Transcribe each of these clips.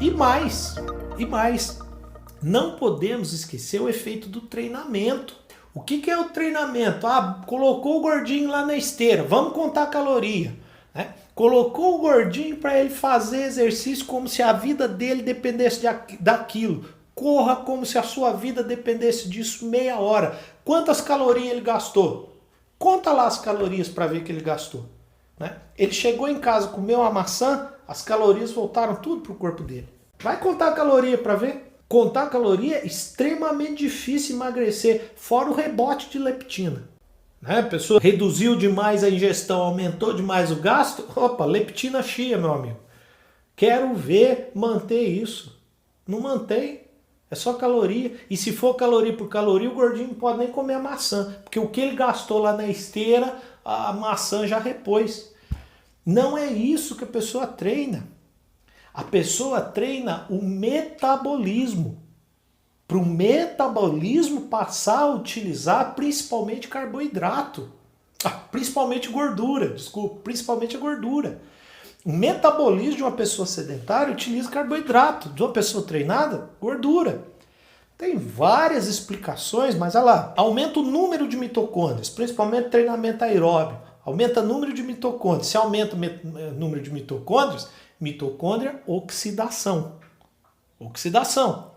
E mais, e mais, não podemos esquecer o efeito do treinamento. O que é o treinamento? Ah, colocou o gordinho lá na esteira, vamos contar a caloria, né? Colocou o gordinho para ele fazer exercício como se a vida dele dependesse daquilo. Corra como se a sua vida dependesse disso meia hora. Quantas calorias ele gastou? Conta lá as calorias para ver que ele gastou, né? Ele chegou em casa, comeu uma maçã, as calorias voltaram tudo para o corpo dele. Vai contar a caloria para ver? Contar a caloria é extremamente difícil emagrecer, fora o rebote de leptina. Né? A pessoa reduziu demais a ingestão, aumentou demais o gasto, opa, leptina chia, meu amigo. Quero ver manter isso. Não mantém. É só caloria. E se for caloria por caloria, o gordinho não pode nem comer a maçã. Porque o que ele gastou lá na esteira, a maçã já repôs. Não é isso que a pessoa treina. A pessoa treina o metabolismo. Para o metabolismo passar a utilizar principalmente carboidrato. Principalmente gordura, desculpa, principalmente a gordura. O metabolismo de uma pessoa sedentária utiliza carboidrato. De uma pessoa treinada, gordura. Tem várias explicações, mas olha lá. Aumenta o número de mitocôndrias, principalmente treinamento aeróbio. Aumenta o número de mitocôndrias. Se aumenta o número de mitocôndrias, mitocôndria, oxidação. Oxidação.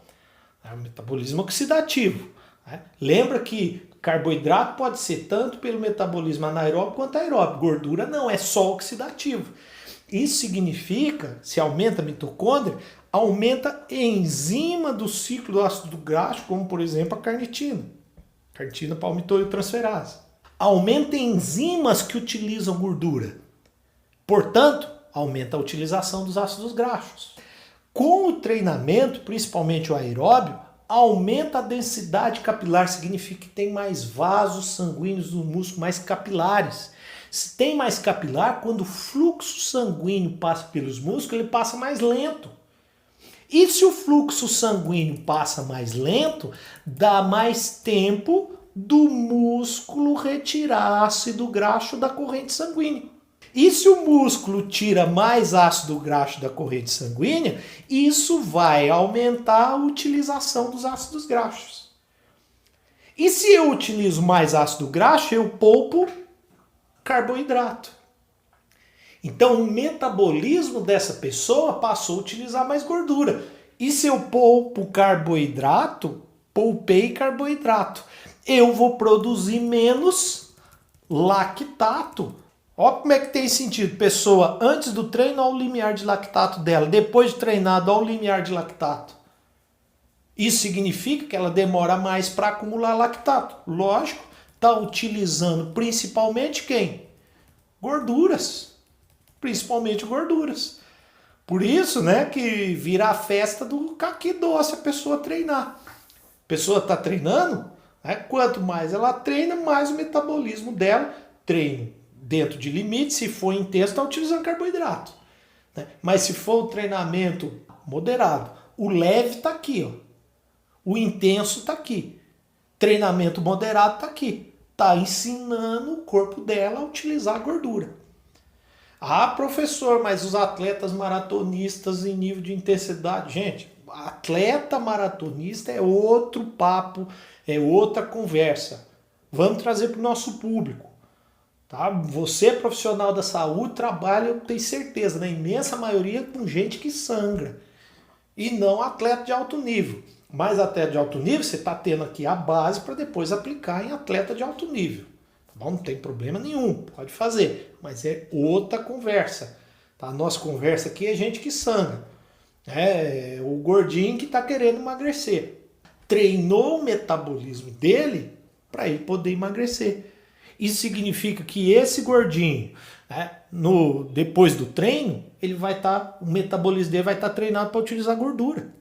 É o metabolismo oxidativo. Né? Lembra que carboidrato pode ser tanto pelo metabolismo anaeróbio quanto aeróbio. Gordura não, é só oxidativo. Isso significa, se aumenta a mitocôndria, aumenta a enzima do ciclo do ácido graxo, como por exemplo a carnitina. Carnitina palmitoiltransferase. Aumenta enzimas que utilizam gordura. Portanto, aumenta a utilização dos ácidos graxos. Com o treinamento, principalmente o aeróbio, aumenta a densidade capilar, significa que tem mais vasos sanguíneos no músculo, mais capilares. Se tem mais capilar, quando o fluxo sanguíneo passa pelos músculos, ele passa mais lento. E se o fluxo sanguíneo passa mais lento, dá mais tempo do músculo retirar ácido graxo da corrente sanguínea. E se o músculo tira mais ácido graxo da corrente sanguínea, isso vai aumentar a utilização dos ácidos graxos. E se eu utilizo mais ácido graxo, eu poupo carboidrato. Então o metabolismo dessa pessoa passou a utilizar mais gordura. E se eu poupo carboidrato, poupei carboidrato, eu vou produzir menos lactato. Olha como é que tem sentido. Pessoa antes do treino, olha o limiar de lactato dela. Depois de treinado, olha o limiar de lactato. Isso significa que ela demora mais para acumular lactato. Lógico, está utilizando principalmente quem? Gorduras. Principalmente gorduras. Por isso, né, que vira a festa do caqui doce a pessoa treinar. A pessoa está treinando, né, quanto mais ela treina, mais o metabolismo dela treina. Dentro de limite, se for intenso, está utilizando carboidrato. Né? Mas se for o treinamento moderado, o leve está aqui. Ó. O intenso está aqui. Treinamento moderado está aqui. Está ensinando o corpo dela a utilizar a gordura. Ah, professor, mas os atletas maratonistas em nível de intensidade... Gente, atleta maratonista é outro papo, é outra conversa. Vamos trazer para o nosso público. Tá? Você, profissional da saúde, trabalha, eu tenho certeza, na imensa maioria com gente que sangra. E não atleta de alto nível. Mas atleta de alto nível, você está tendo aqui a base para depois aplicar em atleta de alto nível. Tá bom? Não tem problema nenhum, pode fazer. Mas é outra conversa. Tá? A nossa conversa aqui é gente que sangra. É o gordinho que está querendo emagrecer. Treinou o metabolismo dele para ele poder emagrecer. Isso significa que esse gordinho, né, depois do treino, o metabolismo dele vai estar treinado para utilizar gordura.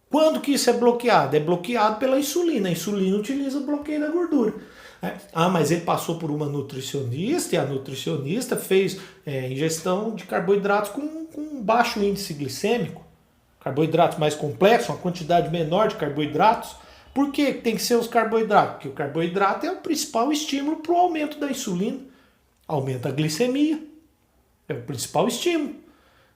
Quando que isso é bloqueado? É bloqueado pela insulina. A insulina utiliza o bloqueio da gordura. Ah, mas ele passou por uma nutricionista e a nutricionista fez ingestão de carboidratos com baixo índice glicêmico. Carboidratos mais complexos, uma quantidade menor de carboidratos. Por que tem que ser os carboidratos? Porque o carboidrato é o principal estímulo para o aumento da insulina. Aumenta a glicemia. É o principal estímulo.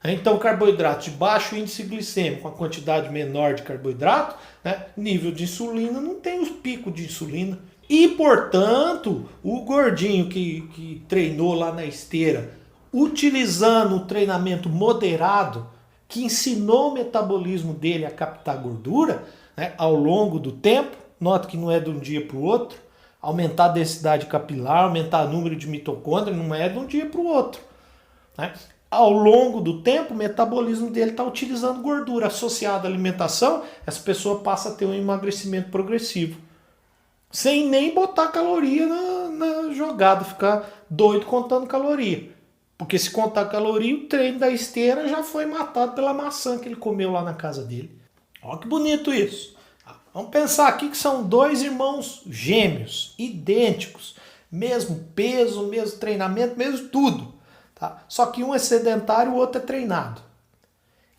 Então, carboidrato de baixo índice glicêmico, com a quantidade menor de carboidrato, né, nível de insulina, não tem os picos de insulina. E, portanto, o gordinho que treinou lá na esteira, utilizando o treinamento moderado, que ensinou o metabolismo dele a captar gordura, né, ao longo do tempo, nota que não é de um dia para o outro, aumentar a densidade capilar, aumentar o número de mitocôndrias, não é de um dia para o outro. Né? Ao longo do tempo, o metabolismo dele está utilizando gordura associada à alimentação, essa pessoa passa a ter um emagrecimento progressivo. Sem nem botar caloria na jogada, ficar doido contando caloria. Porque se contar caloria, o treino da esteira já foi matado pela maçã que ele comeu lá na casa dele. Olha que bonito isso. Vamos pensar aqui que são dois irmãos gêmeos, idênticos. Mesmo peso, mesmo treinamento, mesmo tudo. Tá? Só que um é sedentário, o outro é treinado.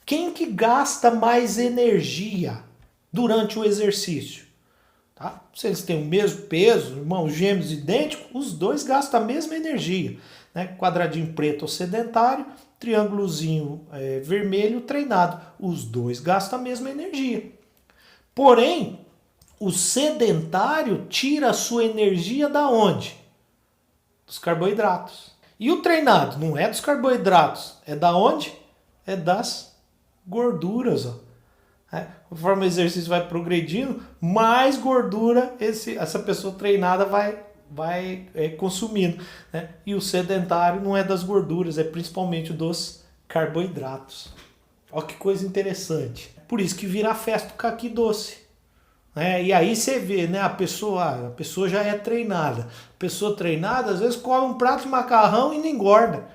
Quem que gasta mais energia durante o exercício? Tá? Se eles têm o mesmo peso, irmãos gêmeos idênticos, os dois gastam a mesma energia. Né? Quadradinho preto ou sedentário, triângulozinho vermelho treinado. Os dois gastam a mesma energia. Porém, o sedentário tira a sua energia da onde? Dos carboidratos. E o treinado não é dos carboidratos, é da onde? É das gorduras. Ó. Conforme o exercício vai progredindo, mais gordura essa pessoa treinada vai consumindo. Né? E o sedentário não é das gorduras, é principalmente dos carboidratos. Olha que coisa interessante. Por isso que vira a festa do caqui doce. E aí você vê, né, a pessoa já é treinada. A pessoa treinada, às vezes, come um prato de macarrão e não engorda.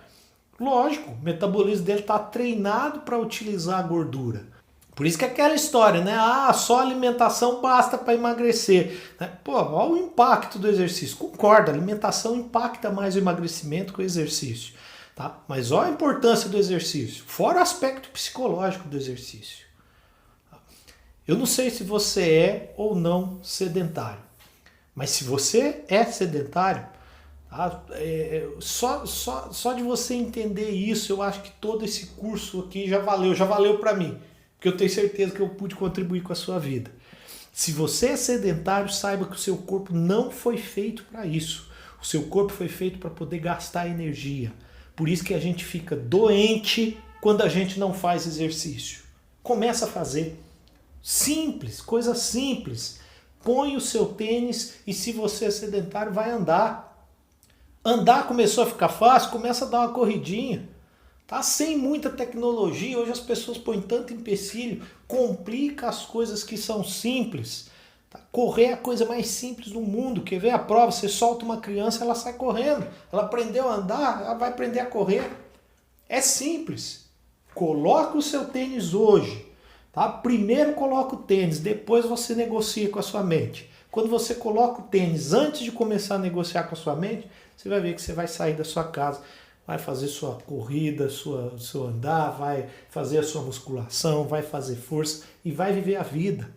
Lógico, o metabolismo dele está treinado para utilizar a gordura. Por isso que é aquela história, né? Só alimentação basta para emagrecer. Olha o impacto do exercício. Concordo, a alimentação impacta mais o emagrecimento que o exercício. Tá? Mas olha a importância do exercício, fora o aspecto psicológico do exercício. Eu não sei se você é ou não sedentário, mas se você é sedentário, tá? Só de você entender isso, eu acho que todo esse curso aqui já valeu para mim, porque eu tenho certeza que eu pude contribuir com a sua vida. Se você é sedentário, saiba que o seu corpo não foi feito para isso. O seu corpo foi feito para poder gastar energia. Por isso que a gente fica doente quando a gente não faz exercício. Começa a fazer. Simples, coisa simples. Põe o seu tênis e se você é sedentário, vai andar. Andar começou a ficar fácil, começa a dar uma corridinha. Tá? Sem muita tecnologia, hoje as pessoas põem tanto empecilho, complica as coisas que são simples. Tá? Correr é a coisa mais simples do mundo. Quer ver a prova? Você solta uma criança, ela sai correndo. Ela aprendeu a andar, ela vai aprender a correr. É simples. Coloca o seu tênis hoje. Tá? Primeiro coloca o tênis, depois você negocia com a sua mente. Quando você coloca o tênis antes de começar a negociar com a sua mente, você vai ver que você vai sair da sua casa, vai fazer sua corrida, seu andar, vai fazer a sua musculação, vai fazer força e vai viver a vida.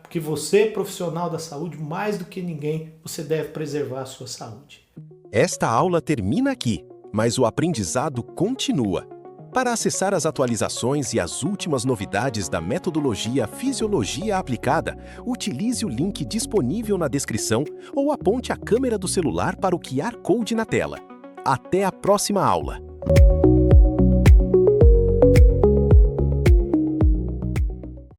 Porque você, profissional da saúde, mais do que ninguém, você deve preservar a sua saúde. Esta aula termina aqui, mas o aprendizado continua. Para acessar as atualizações e as últimas novidades da metodologia Fisiologia Aplicada, utilize o link disponível na descrição ou aponte a câmera do celular para o QR Code na tela. Até a próxima aula!